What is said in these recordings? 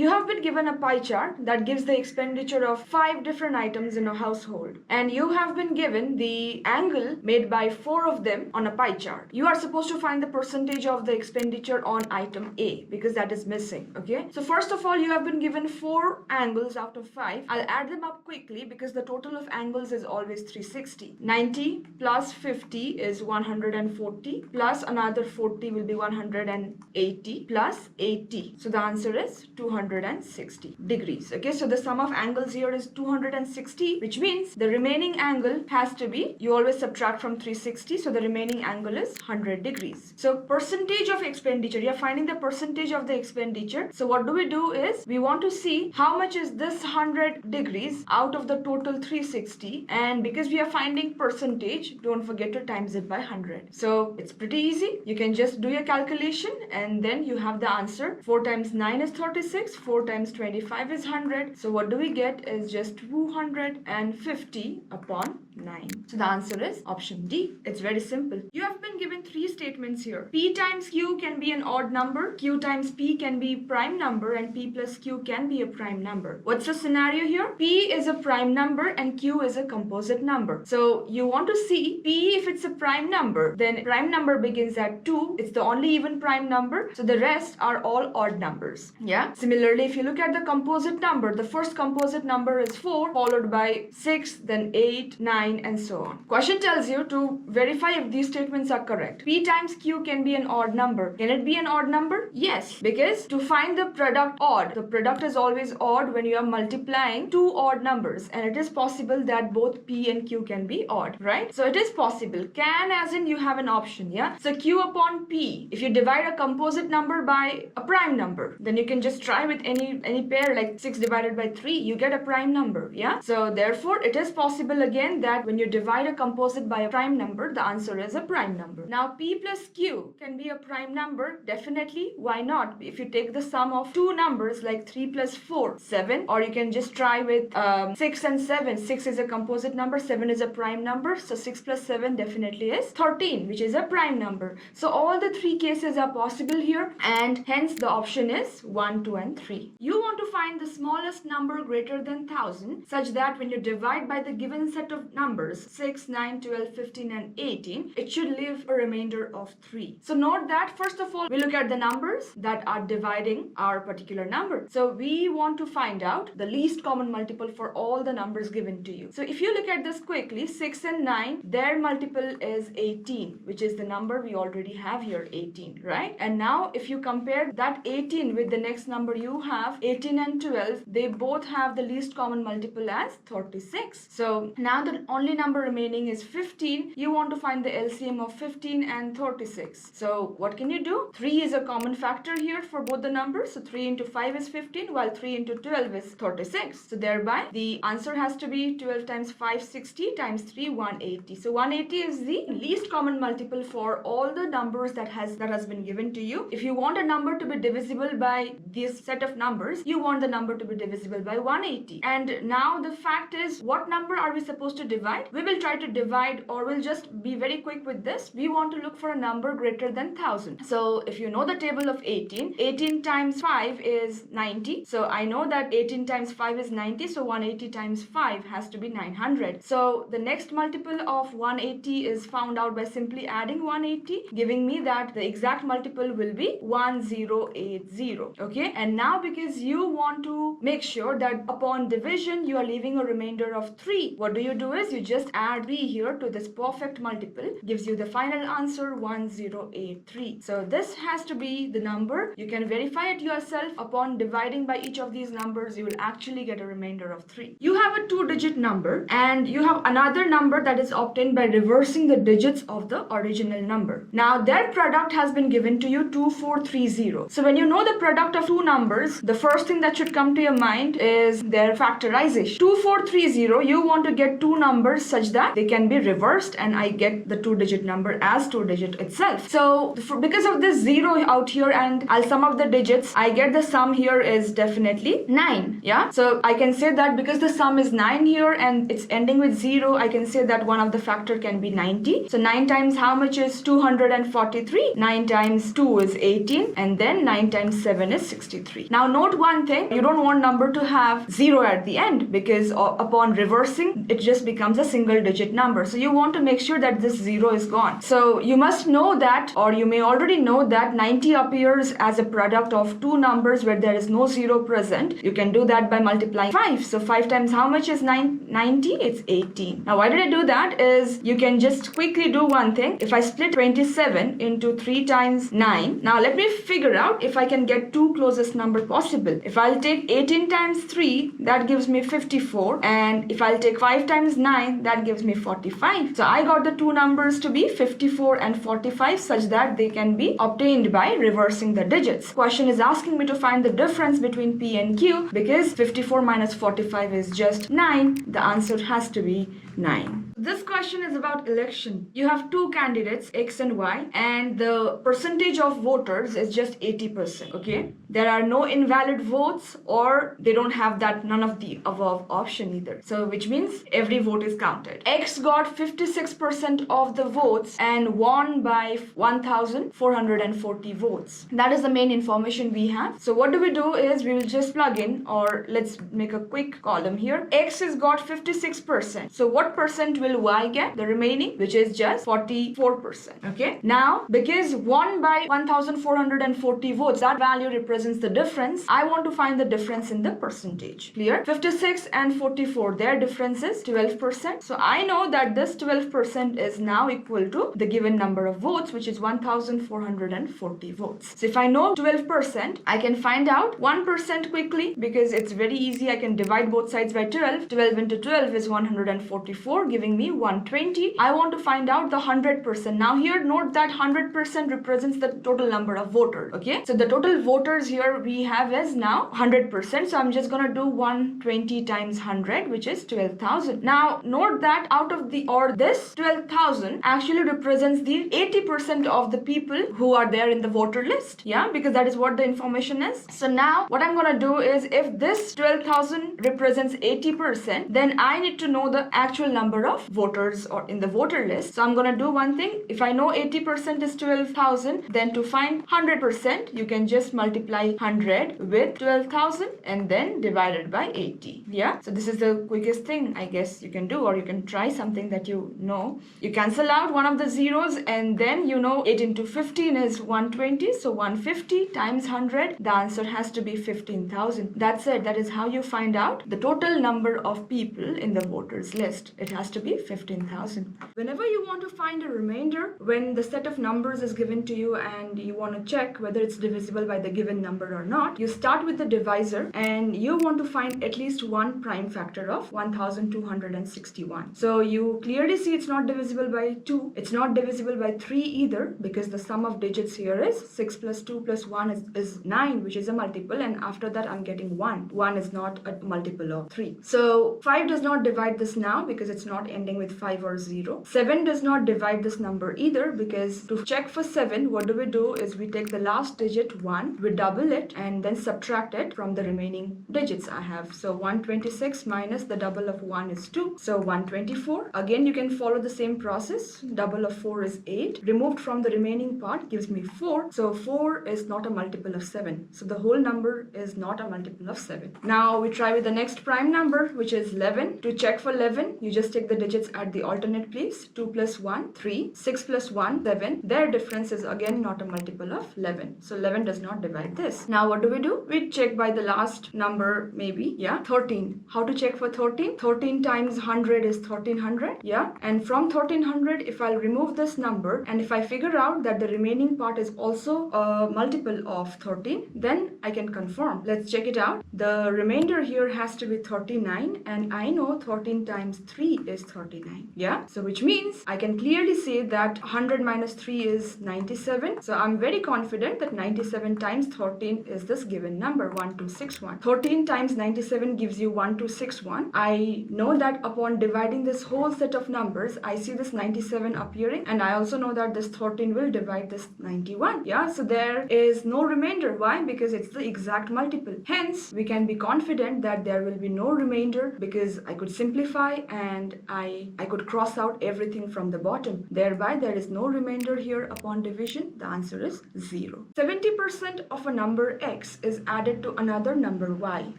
You have been given a pie chart that gives the expenditure of 5 different items in a household, and you have been given the angle made by 4 of them on a pie chart. You are supposed to find the percentage of the expenditure on item A because that is missing. Okay, so first of all, you have been given 4 angles out of 5. I'll add them up quickly because the total of angles is always 360. 90 plus 50 is 140, plus another 40 will be 180, plus 80. So the answer is 260 degrees. Okay, so the sum of angles here is 260, which means the remaining angle has to be, you always subtract from 360, so the remaining angle is 100 degrees. So percentage of expenditure, you're finding the percentage of the expenditure. So what do? Is we want to see how much is this 100 degrees out of the total 360, and because we are finding percentage, don't forget to times it by 100. So it's pretty easy. You can just do your calculation and then you have the answer. 4 times 9 is 36, 4 times 25 is 100. So what do we get is just 250 upon 9. So the answer is option D. It's very simple. You have been given 3 statements here. P times Q can be an odd number, Q times P can be prime number, and P plus Q can be a prime number. What's the scenario here? P is a prime number and Q is a composite number. So you want to see P, if it's a prime number, then prime number begins at 2. It's the only even prime number. So the rest are all odd numbers. Yeah. Similarly, if you look at the composite number, the first composite number is 4, followed by 6, then 8, 9, and so on. Question tells you to verify if these statements are correct. P times Q can be an odd number. Can it be an odd number? Yes, because to find the product odd, the product is always odd when you are multiplying 2 odd numbers, and it is possible that both P and Q can be odd, right? So it is possible. Can as in you have an option, yeah? So Q upon P, if you divide a composite number by a prime number, then you can just try with any pair, like 6 divided by 3, you get a prime number, yeah? So therefore it is possible again that when you divide a composite by a prime number, the answer is a prime number. Now P plus Q can be a prime number, definitely. Why not? If you take the sum of 2 numbers like 3 plus 4, 7, or you can just try with 6 and 7. 6 is a composite number, 7 is a prime number, so 6 plus 7 definitely is 13, which is a prime number. So all the 3 cases are possible here, and hence the option is 1, 2, and 3. You want to find the smallest number greater than 1000, such that when you divide by the given set of numbers 6, 9, 12, 15, and 18, it should leave a remainder of 3. So note that first of all, we look at the numbers that are dividing our particular number. So we want to find out the least common multiple for all the numbers given to you. So if you look at this quickly, 6 and 9, their multiple is 18, which is the number we already have here, 18, right? And now if you compare that 18 with the next number you have, 18 and 12, they both have the least common multiple as 36. So now the only number remaining is 15. You want to find the LCM of 15 and 36. So what can you do? 3 is a common factor here for both the numbers. So 3 into 5 is 15, while 3 into 12 is 36. So thereby the answer has to be 12 times 5, 60, times 3, 180. So 180 is the least common multiple for all the numbers that has been given to you. If you want a number to be divisible by this set of numbers, you want the number to be divisible by 180. And now the fact is, what number are we supposed to divide? We will try to divide, or we'll just be very quick with this. We want to look for a number greater than 1000. So if you know the table of 18, 18 times 5 is 90. So I know that 18 times 5 is 90. So 180 times 5 has to be 900. So the next multiple of 180 is found out by simply adding 180, giving me that the exact multiple will be 1080. Okay, and now because you want to make sure that upon division you are leaving a remainder of 3, what do? Is you just add 3 here to this perfect multiple, gives you the final answer 1083. So this has to be the number. You can verify it yourself. Upon dividing by each of these numbers, you will actually get a remainder of 3. You have a 2-digit number, and you have another number that is obtained by reversing the digits of the original number. Now their product has been given to you, 2430. So when you know the product of 2 numbers, the first thing that should come to your mind is their factorization. 2430, you want to get 2 numbers such that they can be reversed, and I get the 2-digit number as 2-digit itself. So because of this 0 out here, and I'll sum up the digits, I get the sum here is definitely 9. Yeah, so I can say that because the sum is 9 here and it's ending with 0, I can say that one of the factor can be 90. So 9 times how much is 243? 9 times 2 is 18, and then 9 times 7 is 63. Now note one thing. saying you don't want number to have 0 at the end, because upon reversing, it just becomes a single digit number. So you want to make sure that this 0 is gone. So you must know that, or you may already know that 90 appears as a product of two numbers where there is no 0 present. You can do that by multiplying 5. So 5 times how much is 90? It's 18. Now why did I do that is you can just quickly do one thing. If I split 27 into 3 times 9, now let me figure out if I can get two closest number possible. If I'll take 18 times 3, that gives me 54, and if I'll take 5 times 9, that gives me 45. So I got the two numbers to be 54 and 45 such that they can be obtained by reversing the digits. Question is asking me to find the difference between P and Q. Because 54 minus 45 is just 9, the answer has to be 9. This question is about election. You have two candidates, X and Y, and the percentage of voters is just 80%, okay? There are no invalid votes, or they don't have that none of the above option either. So which means every vote is counted. X got 56% of the votes and won by 1,440 votes. That is the main information we have. So what do we do is we will just plug in, or let's make a quick column here. X has got 56%. So what percent will Y get? The remaining, which is just 44%. Okay. Now, because won by 1,440 votes, that value represents the difference. I want to find the difference in the percentage. Clear? 56 and 44, their difference is 12%. So I know that this 12% is now equal to the given number of votes, which is 1,440 votes. So if I know 12%, I can find out 1% quickly because it's very easy. I can divide both sides by 12. 12 into 12 is 144, giving me 120. I want to find out the 100%. Now here, note that 100% represents the total number of voters. Okay, so the total voters here we have is now 100%. So I'm just gonna do 120 times 100, which is 12,000. Now note that out of the, or this 12,000 actually represents the 80% of the people who are there in the voter list. Yeah, because that is what the information is. So now what I'm gonna do is, if this 12,000 represents 80%, then I need to know the actual number of voters or in the voter list. So I'm gonna do one thing. If I know 80% is 12,000, then to find 100%, you can just multiply 100 with 12,000 and then divide it by 80. Yeah, so this is the quickest thing I guess you can do, or you can try something that you know. You cancel out one of the zeros, and then you know 8 into 15 is 120. So 150 times 100, the answer has to be 15,000. That's it. That is how you find out the total number of people in the voters list. It has to be 15,000. Whenever you want to find a remainder, when the set of numbers is given to you and you want to check whether it's divisible by the given number or not, you start with the divisor and you want to find at least one prime factor of 1,261. So you clearly see it's not divisible by 2. It's not divisible by 3 either, because the sum of digits here is 6 plus 2 plus 1 is 9, which is a multiple, and after that I'm getting 1. 1 is not a multiple of 3. So 5 does not divide this now because it's not ending with 5 or 0. 7 does not divide this number either, because to check for 7, what do is we take the last digit 1, we double it and then subtract it from the remaining digits I have. So 126 minus the double of 1 is 2. So 124. Again, you can follow the same process. Double of 4 is 8. Removed from the remaining part gives me 4. So 4 is not a multiple of 7. So the whole number is not a multiple of 7. Now we try with the next prime number, which is 11. To check for 11, you just take the digits at the alternate place. 2 plus 1, 3. 6 plus 1, 7. Their difference is again not a multiple of 11. So 11 does not divide this. Now what do? We check by the last number, maybe. Yeah, 13. How to check for 13? 13 times 100 is 1300. Yeah, and from 1300, if I'll remove this number and if I figure out that the remaining part is also a multiple of 13, then I can confirm. Let's check it out. The remainder here has to be 39, and I know 13 times 3 is 39. Yeah, so which means I can clearly say that 100 minus 3 is 97. So I'm very confident that 97 times 13 is this given number, 1261. 13 times 97 gives you 1261. I know that upon dividing this whole set of numbers, I see this 97 appearing, and I also know that this 13 will divide this 91. Yeah, so there is no remainder. Why? Because it's the exact multiple. Hence, we can be confident that there will be no remainder, because I could simplify and I could cross out everything from the bottom. Thereby, there is no remainder here upon division. The answer is 0. 70% of a number x is added to another number y.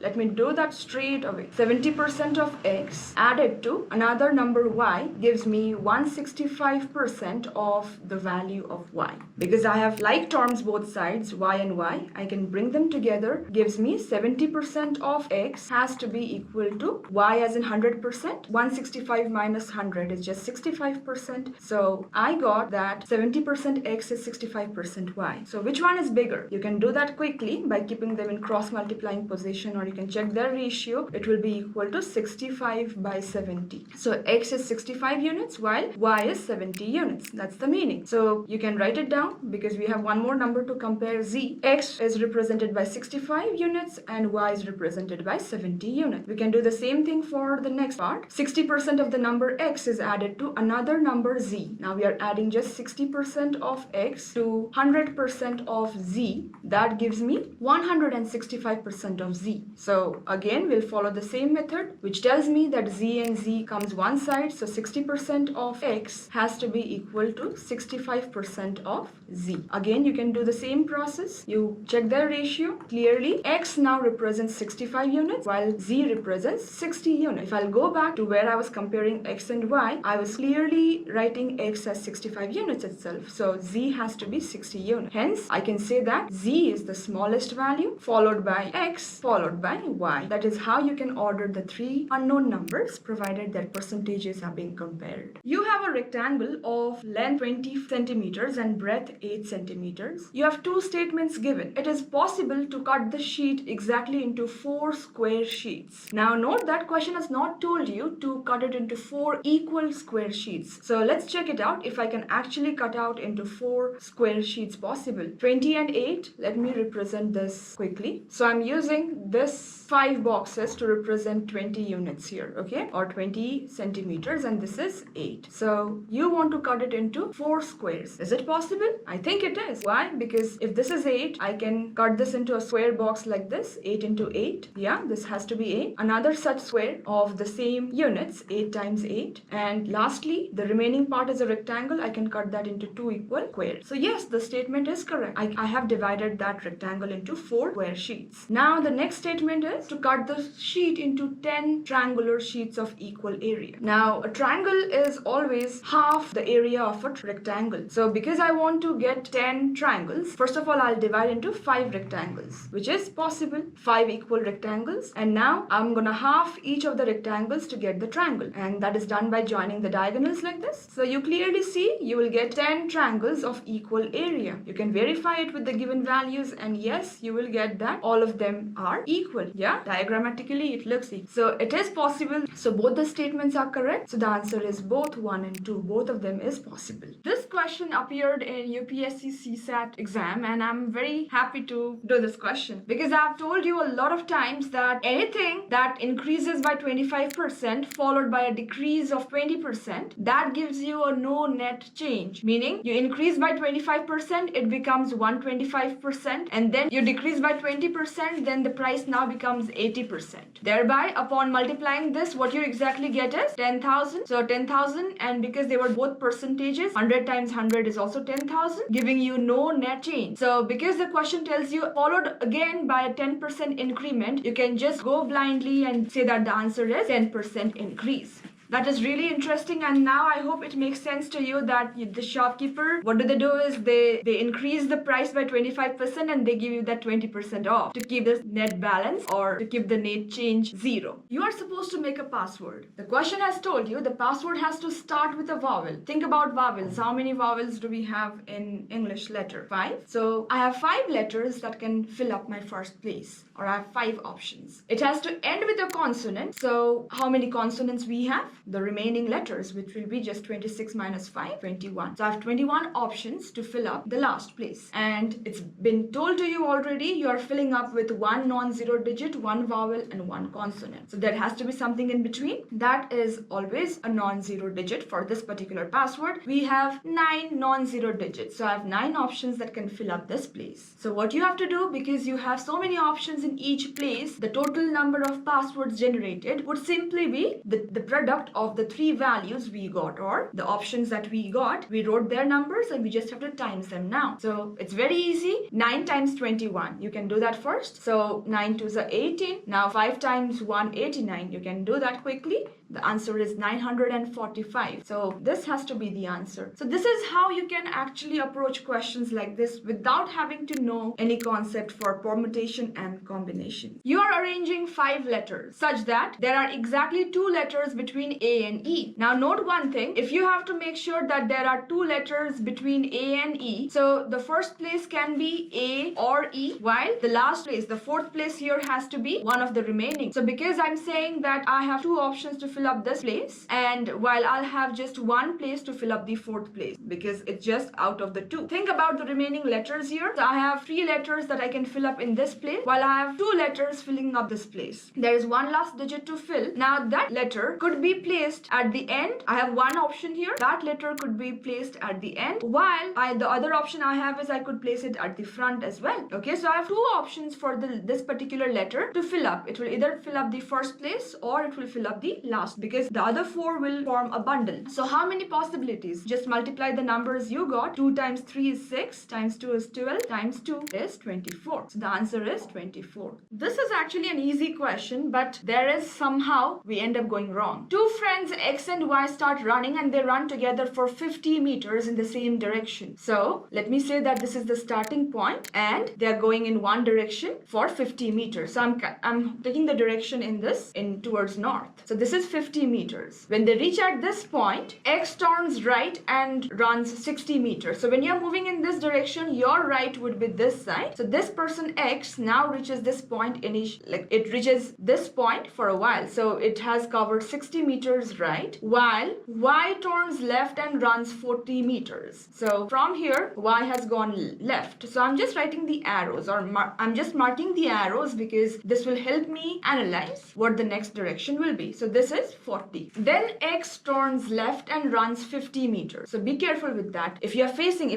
Let me do that straight away. 70% of x added to another number y gives me 165% of the value of y. Because I have like terms both sides, y and y, I can bring them together, gives me 70% of x has to be equal to y as in 100%. 165 minus 100 is just 65%. So I got that 70% x is 65% y. So which one is bigger? You can do that quickly by keeping them in cross multiplying position, or you can check their ratio. It will be equal to 65 by 70. So x is 65 units while y is 70 units. That's the meaning. So you can write it down because we have one more number to compare, z. X is represented by 65 units and y is represented by 70 units. We can do the same thing for the next part. 60% of the number x is added to another number z. Now we are adding just 60% of x to 100% of z. That gives me 165% of z. So again, we'll follow the same method, which tells me that z and z comes one side. So 60% of x has to be equal to 65% of z. Again, you can do the same process. You check their ratio. Clearly, x now represents 65 units while z represents 60 units. If I'll go back to where I was comparing x and y, I was clearly writing x as 65 units itself. So z has to be 60 units. Hence, I can say that z is the smallest value followed by x followed by y. That is how you can order the three unknown numbers provided that percentages are being compared. You have a rectangle of length 20 centimeters and breadth 8 centimeters. You have two statements given. It is possible to cut the sheet exactly into 4 square sheets. Now note that question has not told you to cut it into 4 equal square sheets. So let's check it out if I can actually cut out into 4 square sheets possible. 20 and 8, let me represent this quickly. So I'm using this 5 boxes to represent 20 units here, okay, or 20 centimeters, and this is 8. So you want to cut it into 4 squares. Is it possible? I think it is. Why? Because if this is 8, I can cut this into a square box like this, 8 into 8. Yeah, this has to be 8. Another such square of the same units, 8 times 8. And lastly, the remaining part is a rectangle. I can cut that into 2 equal squares. So yes, the statement is correct. I have divided that rectangle into 4 square sheets. Now the next statement is to cut the sheet into 10 triangular sheets of equal area. Now a triangle is always half the area of a rectangle. So because I want to get 10 triangles, first of all I'll divide into 5 rectangles, which is possible. 5 equal rectangles, and now I'm gonna half each of the rectangles to get the triangle, and that is done by joining the diagonals like this. So you clearly see you will get 10 triangles of equal area. You can verify it with the given values, and yes, you will get that all of them are equal. Yeah, diagrammatically it looks equal. So it is possible. So both the statements are correct. So the answer is both 1 and 2. Both of them is possible. This question appeared in UPSC CSAT exam, and I'm very happy to do this question because I've told you a lot of times that anything that increases by 25% followed by a decrease of 20%, that gives you a no net change. Meaning you increase by 25%, it becomes 125%, and then you decrease by 20%, then the price now becomes 80%. Thereby, upon multiplying this, what you exactly get is 10,000. So 10,000, and because they were both percentages, 100 times 100 is also 10,000, giving you no net change. So because the question tells you followed again by a 10% increment, you can just go blindly and say that the answer is 10% increase. That is really interesting, and now I hope it makes sense to you that the shopkeeper, what do is they increase the price by 25% and they give you that 20% off to keep the net balance or to keep the net change 0. You are supposed to make a password. The question has told you the password has to start with a vowel. Think about vowels. How many vowels do we have in English letter? 5. So I have 5 letters that can fill up my first place, or I have 5 options. It has to end with a consonant. So how many consonants we have? The remaining letters, which will be just 26 minus 5, 21. So I have 21 options to fill up the last place. And it's been told to you already, you are filling up with 1 non-zero digit, 1 vowel, and 1 consonant. So there has to be something in between. That is always a non-zero digit. For this particular password, we have 9 non-zero digits. So I have 9 options that can fill up this place. So what you have to do, because you have so many options in each place, the total number of passwords generated would simply be the product of the three values we got, or the options that we got, we wrote their numbers and we just have to times them now. So it's very easy. 9 times 21. You can do that first. So 9 2s are 18. Now 5 times 1, 89. You can do that quickly. The answer is 945. So this has to be the answer. So this is how you can actually approach questions like this without having to know any concept for permutation and combination. You are arranging 5 letters such that there are exactly 2 letters between A and E. Now note one thing, if you have to make sure that there are 2 letters between A and E, so the first place can be A or E, while the last place, the fourth place here has to be one of the remaining. So because I'm saying that I have 2 options to fill up this place, and while I'll have just 1 place to fill up the fourth place because it's just out of the 2. Think about the remaining letters here. So I have 3 letters that I can fill up in this place, while I have 2 letters filling up this place. There is one last digit to fill. Now that letter could be placed at the end. I have one option here. That letter could be placed at the end, while the other option I have is I could place it at the front as well. Okay, so I have 2 options for this particular letter to fill up. It will either fill up the first place or it will fill up the last, because the other 4 will form a bundle. So how many possibilities? Just multiply the numbers you got. 2 times 3 is 6, times 2 is 12, times 2 is 24. So the answer is 24. This is actually an easy question, but there is somehow we end up going wrong. 2 friends X and Y start running and they run together for 50 meters in the same direction. So let me say that this is the starting point and they are going in one direction for 50 meters. So I'm taking the direction in towards north. So this is 50 meters. When they reach at this point, X turns right and runs 60 meters. So when you're moving in this direction, your right would be this side. So this person X now reaches this point it reaches this point for a while. So it has covered 60 meters right, while Y turns left and runs 40 meters. So from here, Y has gone left. So I'm just writing the arrows, or I'm just marking the arrows because this will help me analyze what the next direction will be. So this is 40. Then X turns left and runs 50 meters. So be careful with that. If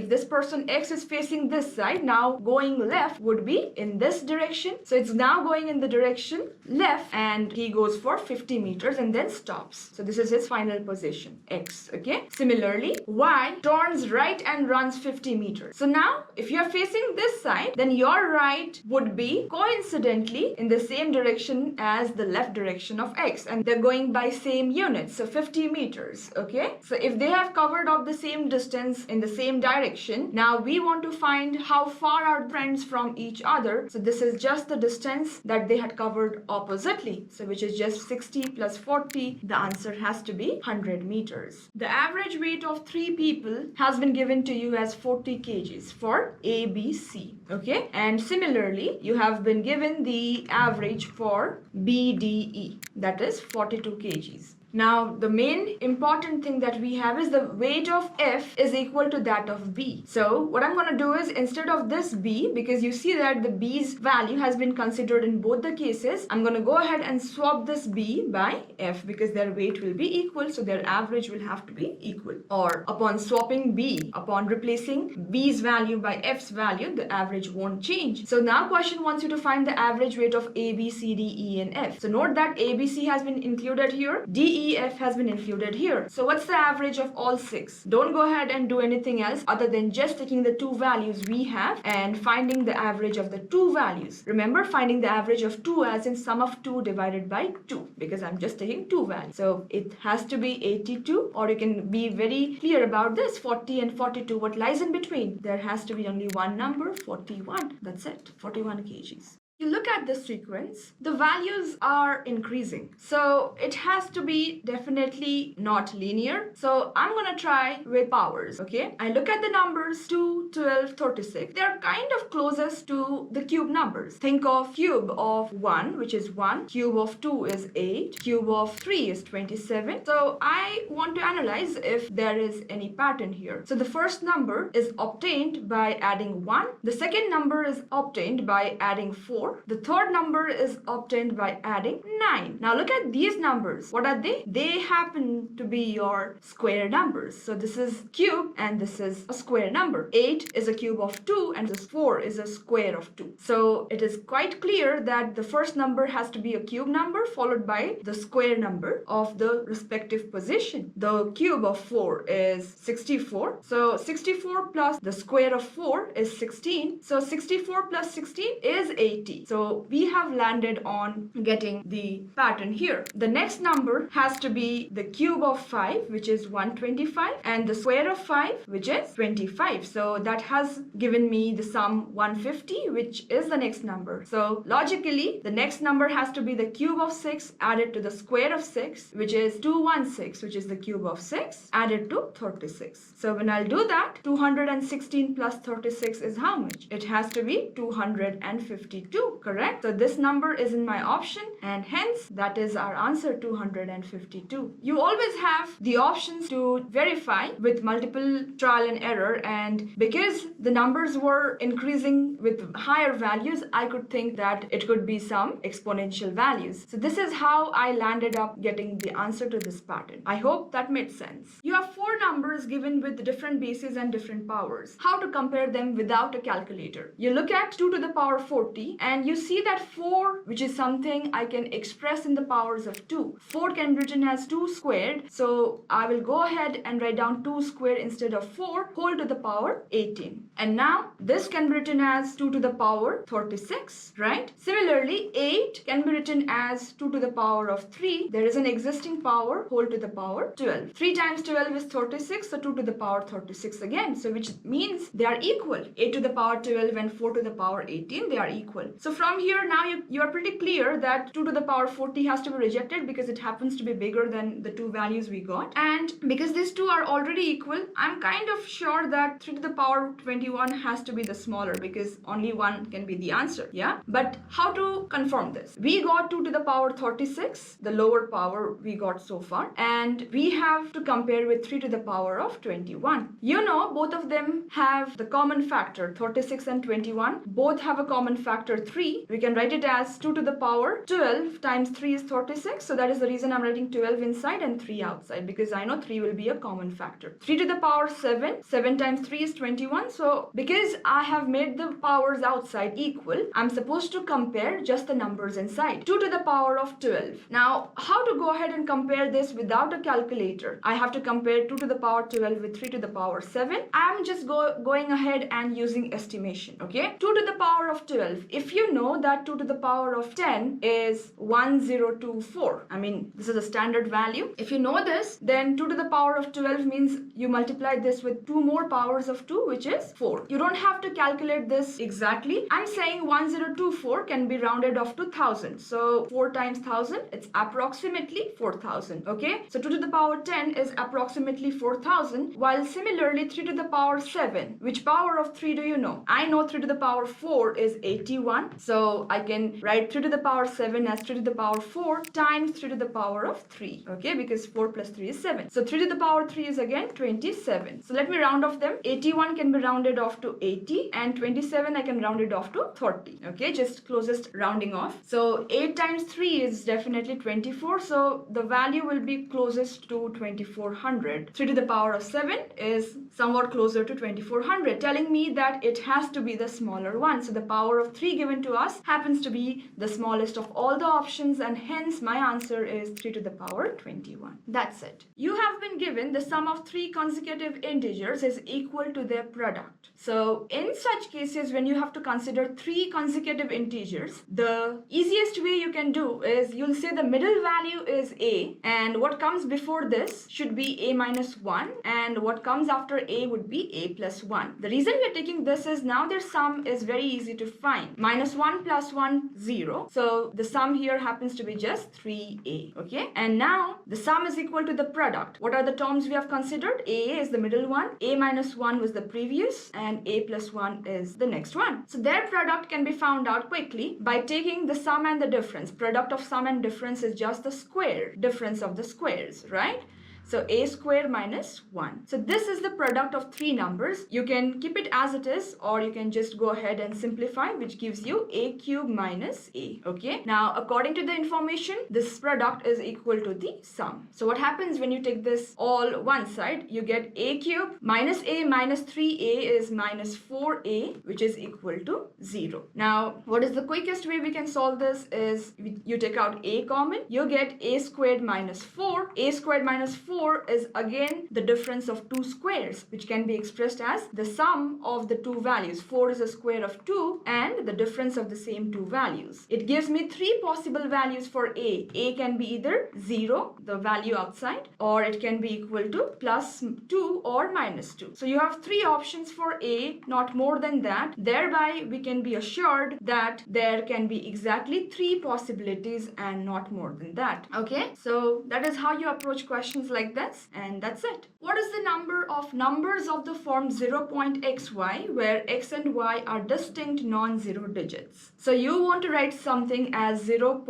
this person X is facing this side, now going left would be in this direction. So it's now going in the direction left and he goes for 50 meters and then stops. So this is his final position, X. Okay. Similarly, Y turns right and runs 50 meters. So now if you're facing this side, then your right would be coincidentally in the same direction as the left direction of X, and they're going by same units, so 50 meters. Okay, so if they have covered up the same distance in the same direction, now we want to find how far are friends from each other. So this is just the distance that they had covered oppositely, so which is just 60 plus 40. The answer has to be 100 meters. The average weight of 3 people has been given to you as 40 kgs for A, B, C. Okay, and similarly you have been given the average for B, D, E, that is 42 kgs. Now, the main important thing that we have is the weight of F is equal to that of B. So what I'm going to do is, instead of this B, because you see that the B's value has been considered in both the cases, I'm going to go ahead and swap this B by F because their weight will be equal. So their average will have to be equal. Or upon swapping B, upon replacing B's value by F's value, the average won't change. So now question wants you to find the average weight of A, B, C, D, E, and F. So note that A, B, C has been included here. D, E, F has been included here. So what's the average of all 6? Don't go ahead and do anything else other than just taking the 2 values we have and finding the average of the 2 values. Remember, finding the average of 2 as in sum of 2 divided by 2, because I'm just taking 2 values. So it has to be 82, or you can be very clear about this, 40 and 42. What lies in between? There has to be only one number, 41. That's it, 41 kgs. You look at this sequence, the values are increasing. So it has to be definitely not linear. So I'm going to try with powers, okay? I look at the numbers 2, 12, 36. They are kind of closest to the cube numbers. Think of cube of 1, which is 1. Cube of 2 is 8. Cube of 3 is 27. So I want to analyze if there is any pattern here. So the first number is obtained by adding 1. The second number is obtained by adding 4. 4. The third number is obtained by adding 9. Now look at these numbers. What are they? They happen to be your square numbers. So this is cube and this is a square number. 8 is a cube of 2 and this 4 is a square of 2. So it is quite clear that the first number has to be a cube number followed by the square number of the respective position. The cube of 4 is 64. So 64 plus the square of 4 is 16. So 64 plus 16 is 80. So we have landed on getting the pattern here. The next number has to be the cube of 5, which is 125, and the square of 5, which is 25. So that has given me the sum 150, which is the next number. So logically, the next number has to be the cube of 6 added to the square of 6, which is 216, which is the cube of 6 added to 36. So when I'll do that, 216 plus 36 is how much? It has to be 252, correct? So this number is in my option and hence that is our answer, 252. You always have the options to verify with multiple trial and error, and because the numbers were increasing with higher values, I could think that it could be some exponential values. So this is how I landed up getting the answer to this pattern. I hope that made sense. You have 4 numbers given with different bases and different powers. How to compare them without a calculator? You look at 2 to the power 40 and you see that 4, which is something I can express in the powers of 2. 4 can be written as 2 squared. So I will go ahead and write down 2 squared instead of 4 whole to the power 18. And now this can be written as 2 to the power 36, right? Similarly, 8 can be written as 2 to the power of 3. There is an existing power whole to the power 12. 3 times 12 is 36, so 2 to the power 36 again. So which means they are equal. 8 to the power 12 and 4 to the power 18, they are equal. So from here now you are pretty clear that 2 to the power 40 has to be rejected because it happens to be bigger than the two values we got. And because these two are already equal, I'm kind of sure that 3 to the power 21 has to be the smaller because only one can be the answer. Yeah. But how to confirm this? We got 2 to the power 36, the lower power we got so far, and we have to compare with 3 to the power of 21. You know, both of them have the common factor 36 and 21. Both have a common factor 3. We can write it as 2 to the power 12 times 3 is 36. So that is the reason I'm writing 12 inside and 3 outside, because I know 3 will be a common factor. 3 to the power 7. 7 times 3 is 21. So because I have made the powers outside equal, I'm supposed to compare just the numbers inside. 2 to the power of 12. Now, how to go ahead and compare this without a calculator? I have to compare 2 to the power 12 with 3 to the power 7. I'm just going ahead and using estimation, okay? 2 to the power of 12. If you know that 2 to the power of 10 is 1024, I mean, this is a standard value. If you know this, then 2 to the power of 12 means you multiply this with 2 more powers of 2, which is 4. You don't have to calculate this exactly. I'm saying 1024 can be rounded off to 1000. So 4 times 1000, it's approximately 4000, okay? So 2 to the power 10 is approximately 4000, while similarly 3 to the power 7. Which power of 3 do you know? I know 3 to the power 4 is 81. So I can write 3 to the power 7 as 3 to the power 4 times 3 to the power of 3, okay? Because 4 plus 3 is 7. So 3 to the power 3 is again 27. So let me round off them. 81 can be rounded off to 80 and 27 I can round it off to 30, okay? Just closest rounding off. So 8 times 3 is definitely 24. So the value will be closest to 2400. 3 to the power of 7 is somewhat closer to 2400, telling me that it has to be the smaller one. So the power of 3 given to us happens to be the smallest of all the options, and hence my answer is 3 to the power 21. That's it. You have been given the sum of 3 consecutive integers is equal to their product. So in such cases, when you have to consider 3 consecutive integers, the easiest way you can do is you'll say the middle value is a, and what comes before this should be a minus 1, and what comes after a would be a plus 1. The reason we're taking this is now their sum is very easy to find. Minus 1 plus 1, 0. So the sum here happens to be just 3a, okay? And now the sum is equal to the product. What are the terms we have considered? A is the middle one, a minus 1 was the previous, and a plus 1 is the next one. So their product can be found out quickly by taking the sum and the difference. Product of sum and difference is just the square difference of the squares, right? So a square minus 1. So this is the product of three numbers. You can keep it as it is, or you can just go ahead and simplify, which gives you a cube minus a. Okay. Now, according to the information, this product is equal to the sum. So what happens when you take this all one side? You get a cube minus a minus 3a is minus 4a, which is equal to 0. Now, what is the quickest way we can solve this is you take out a common, you get a squared minus 4. A squared minus 4 is again the difference of two squares, which can be expressed as the sum of the two values. 4 is a square of 2 and the difference of the same two values. It gives me three possible values for a. A can be either 0, the value outside, or it can be equal to plus 2 or minus 2. So you have three options for a, not more than that. Thereby, we can be assured that there can be exactly three possibilities and not more than that. Okay, so that is how you approach questions like this, and that's it. What is the number of numbers of the form 0.xy where x and y are distinct non-zero digits? So you want to write something as 0.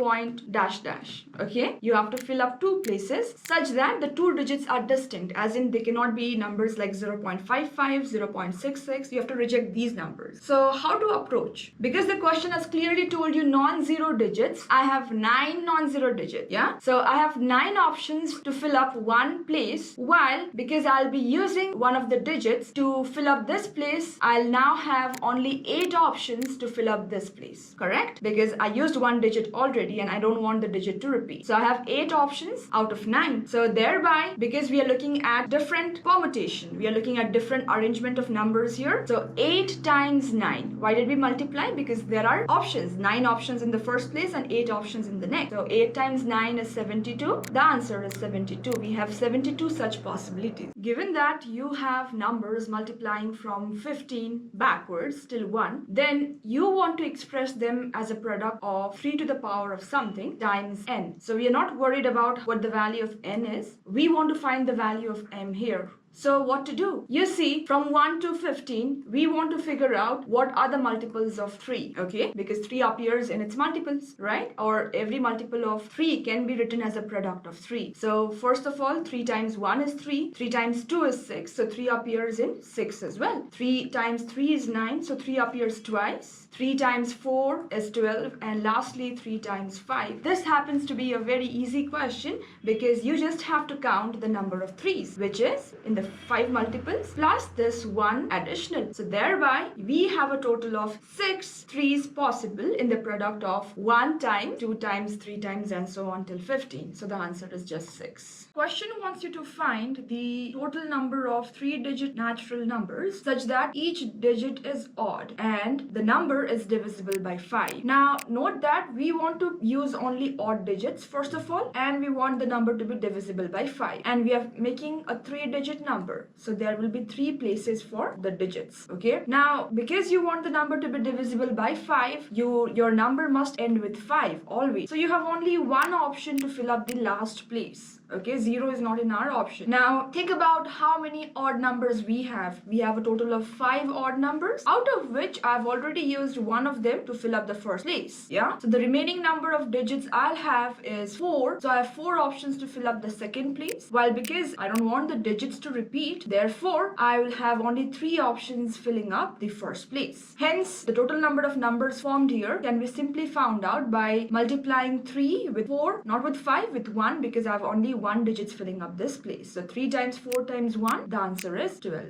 dash dash. Okay, you have to fill up two places such that the two digits are distinct, as in they cannot be numbers like 0.55, 0.66. You have to reject these numbers. So how to approach? Because the question has clearly told you non-zero digits, I have 9 non-zero digits. Yeah, so I have 9 options to fill up one place, while because I'll be using one of the digits to fill up this place, I'll now have only 8 options to fill up this place. Correct? Because I used one digit already and I don't want the digit to repeat. So I have 8 options out of 9. So thereby, because we are looking at different permutation, we are looking at different arrangement of numbers here. So 8 times 9. Why did we multiply? Because there are options. 9 options in the first place and 8 options in the next. So 8 times 9 is 72. The answer is 72. We have 72 such possibilities. Given that you have numbers multiplying from 15 backwards till 1, then you want to express them as a product of 3 to the power of something times n. So we are not worried about what the value of n is. We want to find the value of m here. So what to do? You see, from 1 to 15, we want to figure out what are the multiples of 3, okay? Because 3 appears in its multiples, right? Or every multiple of 3 can be written as a product of 3. So first of all, 3 times 1 is 3, 3 times 2 is 6, so 3 appears in 6 as well. 3 times 3 is 9, so 3 appears twice. 3 times 4 is 12, and lastly 3 times 5. This happens to be a very easy question because you just have to count the number of 3's, which is in the 5 multiples plus this 1 additional. So thereby we have a total of 6 3's possible in the product of 1 times, 2 times, 3 times, and so on till 15. So the answer is just 6. Question wants you to find the total number of 3-digit natural numbers such that each digit is odd and the number is divisible by 5. Now note that we want to use only odd digits first of all, and we want the number to be divisible by 5, and we are making a 3-digit number, so there will be 3 places for the digits. Okay, now because you want the number to be divisible by 5, your number must end with 5 always, so you have only one option to fill up the last place. Okay, 0 is not in our option. Now think about how many odd numbers we have. We have a total of 5 odd numbers, out of which I've already used one of them to fill up the first place. Yeah, so the remaining number of digits I'll have is 4, so I have 4 options to fill up the second place, while because I don't want the digits to repeat, therefore I will have only 3 options filling up the first place. Hence the total number of numbers formed here can be simply found out by multiplying 3 with 4, not with 5, with 1, because I have only 1 digits filling up this place. So 3 times 4 times 1, the answer is 12.